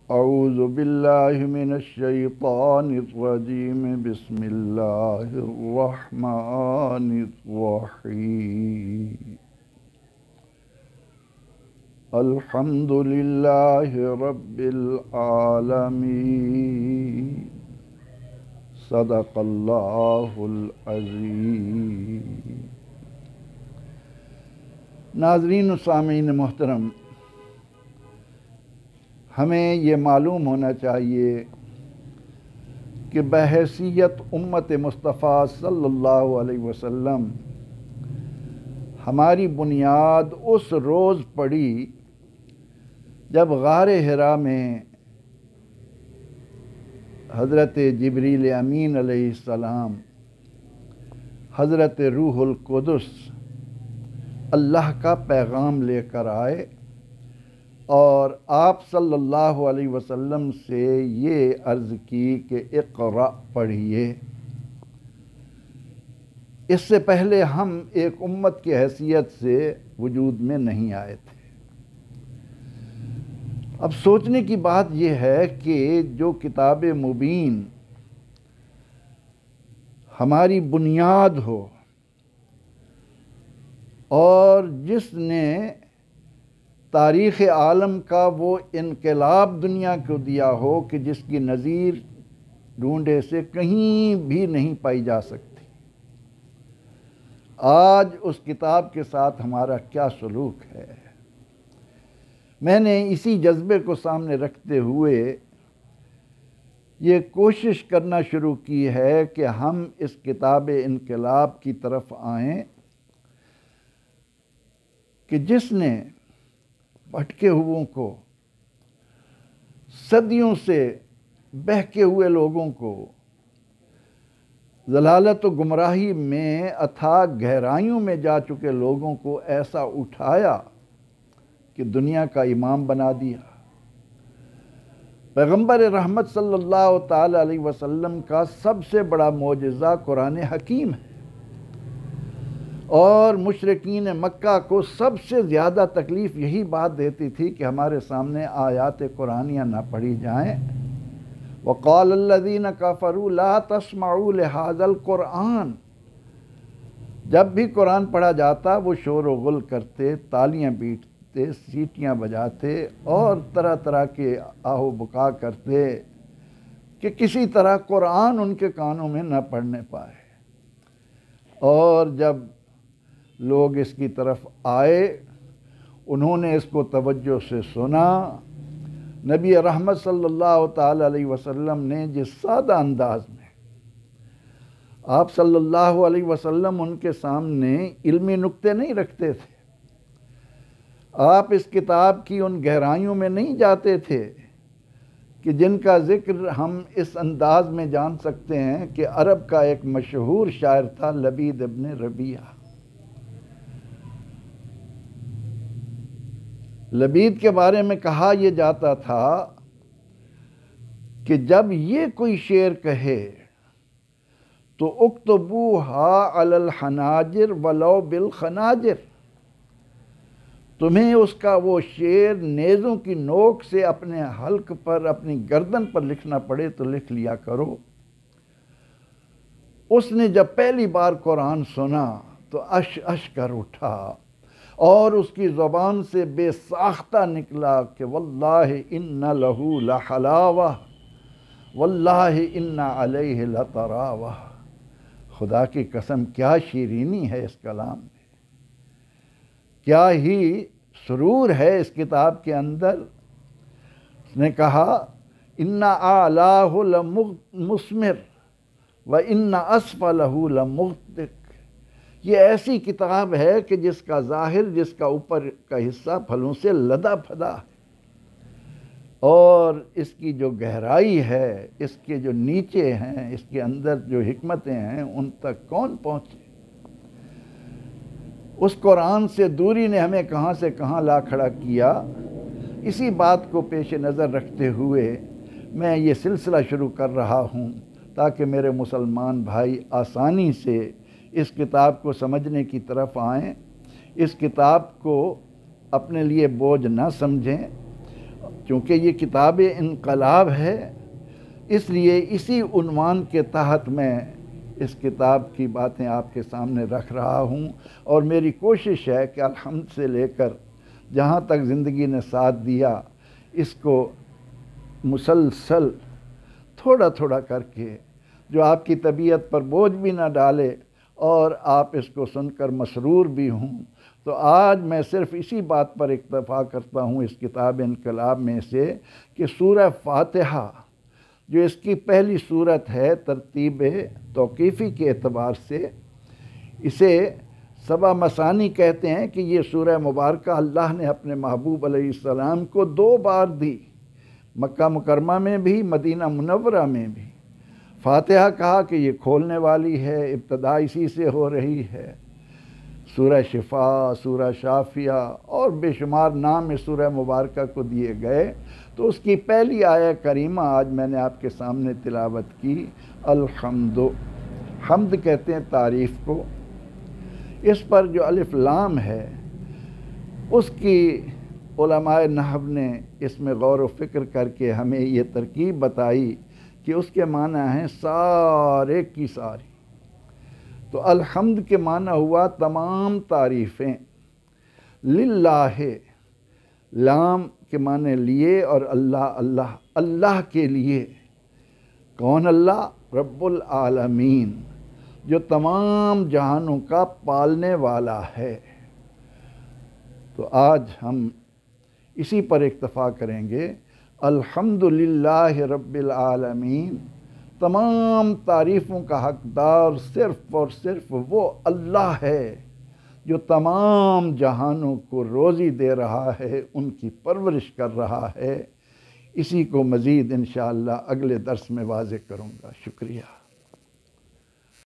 اعوذ باللہ من الشیطان الرجیم بسم اللہ الرحمن الرحیم الحمد للہ رب العالمین صدق اللہ العظیم۔ ناظرین و سامعین محترم، ہمیں یہ معلوم ہونا چاہیے کہ بحیثیت امت مصطفیٰ صلی اللہ علیہ وسلم ہماری بنیاد اس روز پڑی جب غار حرا میں حضرت جبریل امین علیہ السلام، حضرت روح القدس اللہ کا پیغام لے کر آئے اور آپ صلی اللہ علیہ وسلم سے یہ عرض کی کہ اقرأ پڑھیے۔ اس سے پہلے ہم ایک امت کی حیثیت سے وجود میں نہیں آئے تھے۔ اب سوچنے کی بات یہ ہے کہ جو کتاب مبین ہماری بنیاد ہو اور جس نے تاریخ عالم کا وہ انقلاب دنیا کو دیا ہو کہ جس کی نظیر ڈھونڈے سے کہیں بھی نہیں پائی جا سکتی، آج اس کتاب کے ساتھ ہمارا کیا سلوک ہے؟ میں نے اسی جذبے کو سامنے رکھتے ہوئے یہ کوشش کرنا شروع کی ہے کہ ہم اس کتاب انقلاب کی طرف آئیں کہ جس نے بھٹکے ہوئوں کو، صدیوں سے بہکے ہوئے لوگوں کو، ضلالت و گمراہی میں اتھاہ گہرائیوں میں جا چکے لوگوں کو ایسا اٹھایا کہ دنیا کا امام بنا دیا۔ پیغمبر رحمت صلی اللہ تعالی علیہ وسلم کا سب سے بڑا معجزہ قرآن حکیم ہے، اور مشرکین مکہ کو سب سے زیادہ تکلیف یہی بات دیتی تھی کہ ہمارے سامنے آیات قرآنیہ نہ پڑھی جائیں۔ وَقَالَ الَّذِينَ كَفَرُوا لَا تَسْمَعُوا لِهَذَا الْقُرْآنِ، جب بھی قرآن پڑھا جاتا وہ شور و غل کرتے، تالیاں پیٹتے، سیٹیاں بجاتے اور طرح طرح کے آہ و بکا کرتے کہ کسی طرح قرآن ان کے کانوں میں نہ پڑھنے پائے۔ اور جب لوگ اس کی طرف آئے، انہوں نے اس کو توجہ سے سنا۔ نبی رحمت صلی اللہ تعالی علیہ وسلم نے جس سادہ انداز میں، آپ صلی اللہ علیہ وسلم ان کے سامنے علمی نکتے نہیں رکھتے تھے، آپ اس کتاب کی ان گہرائیوں میں نہیں جاتے تھے کہ جن کا ذکر ہم اس انداز میں جان سکتے ہیں کہ عرب کا ایک مشہور شاعر تھا لبید ابن ربیعہ۔ لبید کے بارے میں کہا یہ جاتا تھا کہ جب یہ کوئی شعر کہے تو اکتبوہا علی الحناجر ولو بالخناجر، تمہیں اس کا وہ شعر نیزوں کی نوک سے اپنے حلق پر، اپنی گردن پر لکھنا پڑے تو لکھ لیا کرو۔ اس نے جب پہلی بار قرآن سنا تو اش اش کر اٹھا اور اس کی زبان سے بے ساختہ نکلا کہ واللہ ان لہو لحلاوہ واللہ ان علیہ لطراوہ، خدا کی قسم کیا شیرینی ہے اس کلام میں، کیا ہی سرور ہے اس کتاب کے اندر۔ اس نے کہا ان اعلاہ لمثمر وان اسفلہ لمغدق، یہ ایسی کتاب ہے کہ جس کا ظاہر، جس کا اوپر کا حصہ پھلوں سے لدا پھدا ہے، اور اس کی جو گہرائی ہے، اس کے جو نیچے ہیں، اس کے اندر جو حکمتیں ہیں، ان تک کون پہنچے؟ اس قرآن سے دوری نے ہمیں کہاں سے کہاں لا کھڑا کیا۔ اسی بات کو پیش نظر رکھتے ہوئے میں یہ سلسلہ شروع کر رہا ہوں تاکہ میرے مسلمان بھائی آسانی سے اس کتاب کو سمجھنے کی طرف آئیں، اس کتاب کو اپنے لیے بوجھ نہ سمجھیں چونکہ یہ کتاب انقلاب ہے، اس لیے اسی عنوان کے تحت میں اس کتاب کی باتیں آپ کے سامنے رکھ رہا ہوں، اور میری کوشش ہے کہ الحمد سے لے کر جہاں تک زندگی نے ساتھ دیا اس کو مسلسل تھوڑا تھوڑا کر کے، جو آپ کی طبیعت پر بوجھ بھی نہ ڈالے اور آپ اس کو سن کر مسرور بھی ہوں، تو آج میں صرف اسی بات پر اکتفا کرتا ہوں اس کتاب انقلاب میں سے کہ سورہ فاتحہ جو اس کی پہلی سورت ہے ترتیب توقیفی کے اعتبار سے، اسے سبع مثانی کہتے ہیں کہ یہ سورہ مبارکہ اللہ نے اپنے محبوب علیہ السلام کو 2 بار دی، مکہ مکرمہ میں بھی، مدینہ منورہ میں بھی۔ فاتحہ کہا کہ یہ کھولنے والی ہے، ابتدا اسی سے ہو رہی ہے۔ سورہ شفا، سورہ شافیہ اور بے شمار نام اس سورہ مبارکہ کو دیے گئے، تو اس کی پہلی آیہ کریمہ آج میں نے آپ کے سامنے تلاوت کی، الحمد۔ حمد کہتے ہیں تعریف کو، اس پر جو الف لام ہے اس کی علماء نحو نے اس میں غور و فکر کر کے ہمیں یہ ترکیب بتائی کہ اس کے معنی ہیں سارے کی ساری۔ تو الحمد کے معنی ہوا تمام تعریفیں، للہ لام کے معنی لیے، اور اللہ اللہ کے لیے۔ کون اللہ؟ رب العالمین، جو تمام جہانوں کا پالنے والا ہے۔ تو آج ہم اسی پر اکتفا کریں گے، الحمدللہ رب العالمین، تمام تعریفوں کا حقدار صرف اور صرف وہ اللہ ہے جو تمام جہانوں کو روزی دے رہا ہے، ان کی پرورش کر رہا ہے۔ اسی کو مزید انشاءاللہ اگلے درس میں واضح کروں گا۔ شکریہ۔